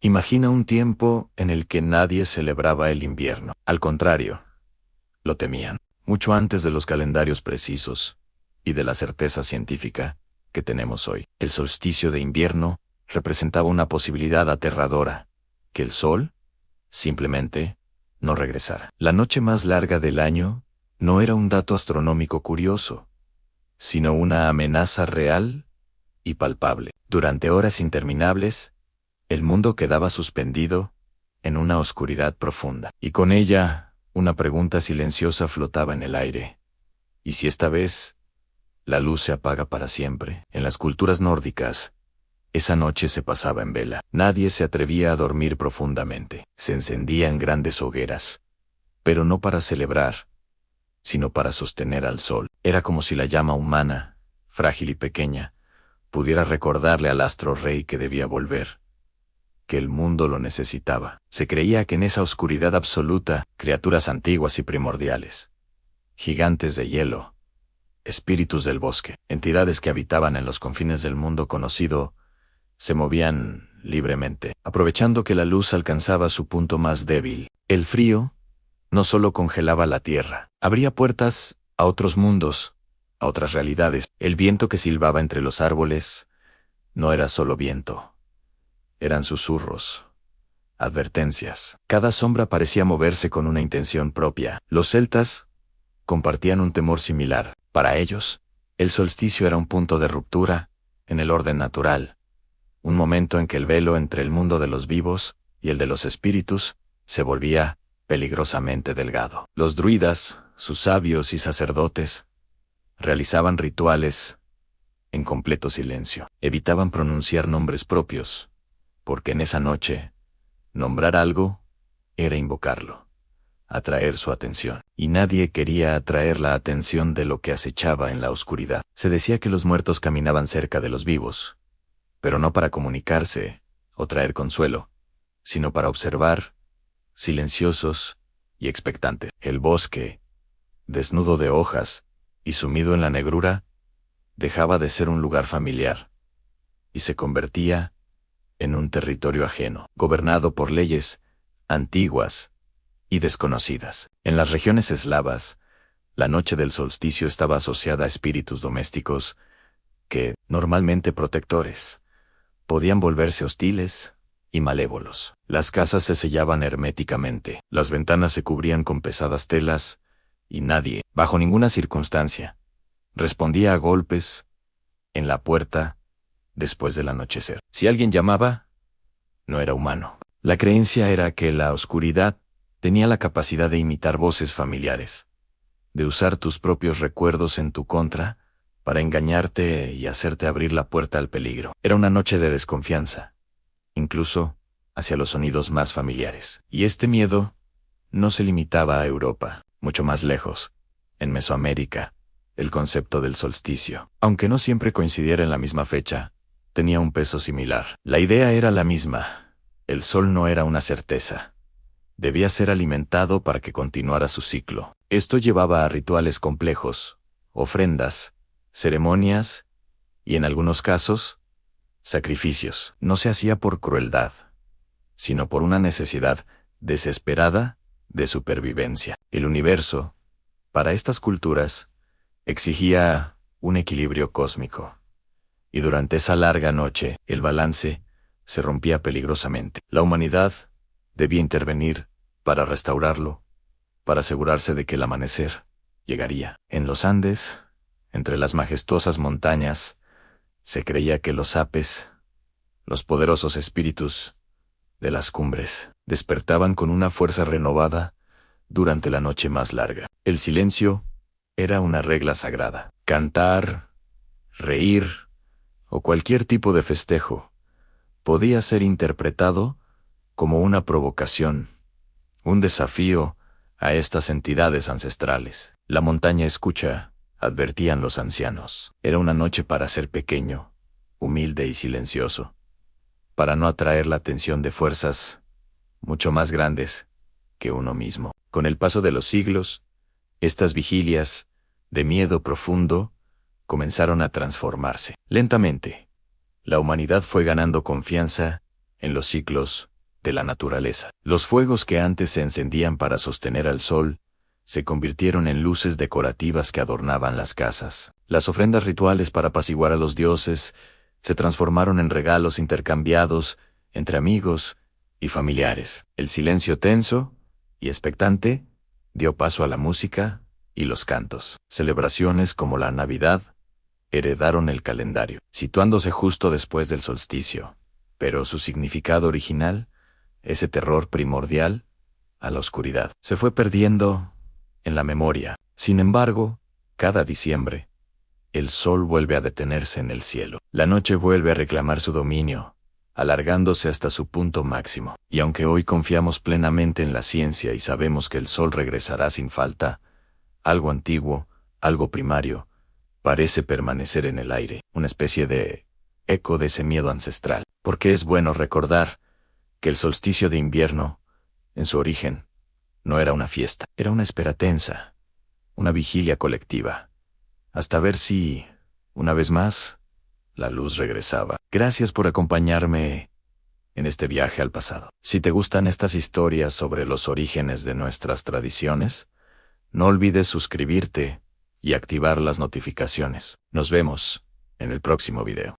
Imagina un tiempo en el que nadie celebraba el invierno. Al contrario, lo temían. Mucho antes de los calendarios precisos y de la certeza científica que tenemos hoy. El solsticio de invierno representaba una posibilidad aterradora, que el sol, simplemente, no regresara. La noche más larga del año no era un dato astronómico curioso, sino una amenaza real y palpable. Durante horas interminables, el mundo quedaba suspendido en una oscuridad profunda. Y con ella, una pregunta silenciosa flotaba en el aire. ¿Y si esta vez la luz se apaga para siempre? En las culturas nórdicas, esa noche se pasaba en vela. Nadie se atrevía a dormir profundamente. Se encendían grandes hogueras, pero no para celebrar, sino para sostener al sol. Era como si la llama humana, frágil y pequeña, pudiera recordarle al astro rey que debía volver, que el mundo lo necesitaba. Se creía que en esa oscuridad absoluta, criaturas antiguas y primordiales, gigantes de hielo, espíritus del bosque, entidades que habitaban en los confines del mundo conocido, se movían libremente, aprovechando que la luz alcanzaba su punto más débil. El frío no solo congelaba la tierra, abría puertas a otros mundos, a otras realidades. El viento que silbaba entre los árboles no era solo viento, eran susurros, advertencias. Cada sombra parecía moverse con una intención propia. Los celtas compartían un temor similar. Para ellos, el solsticio era un punto de ruptura en el orden natural, un momento en que el velo entre el mundo de los vivos y el de los espíritus se volvía peligrosamente delgado. Los druidas, sus sabios y sacerdotes, realizaban rituales en completo silencio. Evitaban pronunciar nombres propios, porque en esa noche, nombrar algo era invocarlo, atraer su atención. Y nadie quería atraer la atención de lo que acechaba en la oscuridad. Se decía que los muertos caminaban cerca de los vivos, pero no para comunicarse o traer consuelo, sino para observar, silenciosos y expectantes. El bosque, desnudo de hojas y sumido en la negrura, dejaba de ser un lugar familiar y se convertía en un territorio ajeno, gobernado por leyes antiguas y desconocidas. En las regiones eslavas, la noche del solsticio estaba asociada a espíritus domésticos que, normalmente protectores, podían volverse hostiles y malévolos. Las casas se sellaban herméticamente, las ventanas se cubrían con pesadas telas, y nadie, bajo ninguna circunstancia, respondía a golpes en la puerta después del anochecer. Si alguien llamaba, no era humano. La creencia era que la oscuridad tenía la capacidad de imitar voces familiares, de usar tus propios recuerdos en tu contra para engañarte y hacerte abrir la puerta al peligro. Era una noche de desconfianza, incluso hacia los sonidos más familiares. Y este miedo no se limitaba a Europa. Mucho más lejos, en Mesoamérica, el concepto del solsticio, aunque no siempre coincidiera en la misma fecha, tenía un peso similar. La idea era la misma. El sol no era una certeza. Debía ser alimentado para que continuara su ciclo. Esto llevaba a rituales complejos, ofrendas, ceremonias y, en algunos casos, sacrificios. No se hacía por crueldad, sino por una necesidad desesperada de supervivencia. El universo, para estas culturas, exigía un equilibrio cósmico. Y durante esa larga noche, el balance se rompía peligrosamente. La humanidad debía intervenir para restaurarlo, para asegurarse de que el amanecer llegaría. En los Andes, entre las majestuosas montañas, se creía que los apes, los poderosos espíritus de las cumbres, despertaban con una fuerza renovada durante la noche más larga. El silencio era una regla sagrada. Cantar, reír o cualquier tipo de festejo podía ser interpretado como una provocación, un desafío a estas entidades ancestrales. La montaña escucha, advertían los ancianos. Era una noche para ser pequeño, humilde y silencioso, para no atraer la atención de fuerzas mucho más grandes que uno mismo. Con el paso de los siglos, estas vigilias, de miedo profundo, comenzaron a transformarse. Lentamente, la humanidad fue ganando confianza en los ciclos de la naturaleza. Los fuegos que antes se encendían para sostener al sol, se convirtieron en luces decorativas que adornaban las casas. Las ofrendas rituales para apaciguar a los dioses se transformaron en regalos intercambiados entre amigos y familiares. El silencio tenso y expectante dio paso a la música y los cantos. Celebraciones como la Navidad heredaron el calendario, situándose justo después del solsticio, pero su significado original, ese terror primordial a la oscuridad, se fue perdiendo en la memoria. Sin embargo, cada diciembre, el sol vuelve a detenerse en el cielo. La noche vuelve a reclamar su dominio, alargándose hasta su punto máximo. Y aunque hoy confiamos plenamente en la ciencia y sabemos que el sol regresará sin falta, algo antiguo, algo primario, parece permanecer en el aire, una especie de eco de ese miedo ancestral. Porque es bueno recordar que el solsticio de invierno, en su origen, no era una fiesta, era una espera tensa, una vigilia colectiva, hasta ver si, una vez más, la luz regresaba. Gracias por acompañarme en este viaje al pasado. Si te gustan estas historias sobre los orígenes de nuestras tradiciones, no olvides suscribirte y activar las notificaciones. Nos vemos en el próximo video.